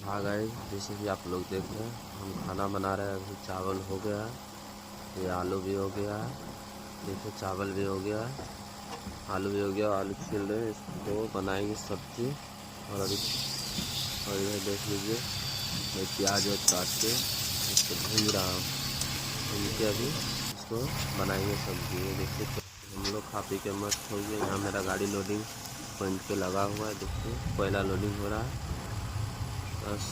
हाँ गाइस, जैसे कि आप लोग देख रहे हैं हम खाना बना रहे हैं। अभी चावल हो गया है, ये आलू भी हो गया है, देखिए चावल भी हो गया है, आलू भी हो गया। आलू छील रहे हैं, इसको बनाएंगे सब्जी। और अभी और इधर देख लीजिए, मैं प्याज और काट के इसको भून रहा हूँ। भून के अभी इसको बनाएंगे सब्जी। ये देखिए हम लोग खा पी के मस्त हो गए। यहाँ मेरा गाड़ी लोडिंग पॉइंट पे लगा हुआ है, देखिए कोयला लोडिंग हो रहा है बस।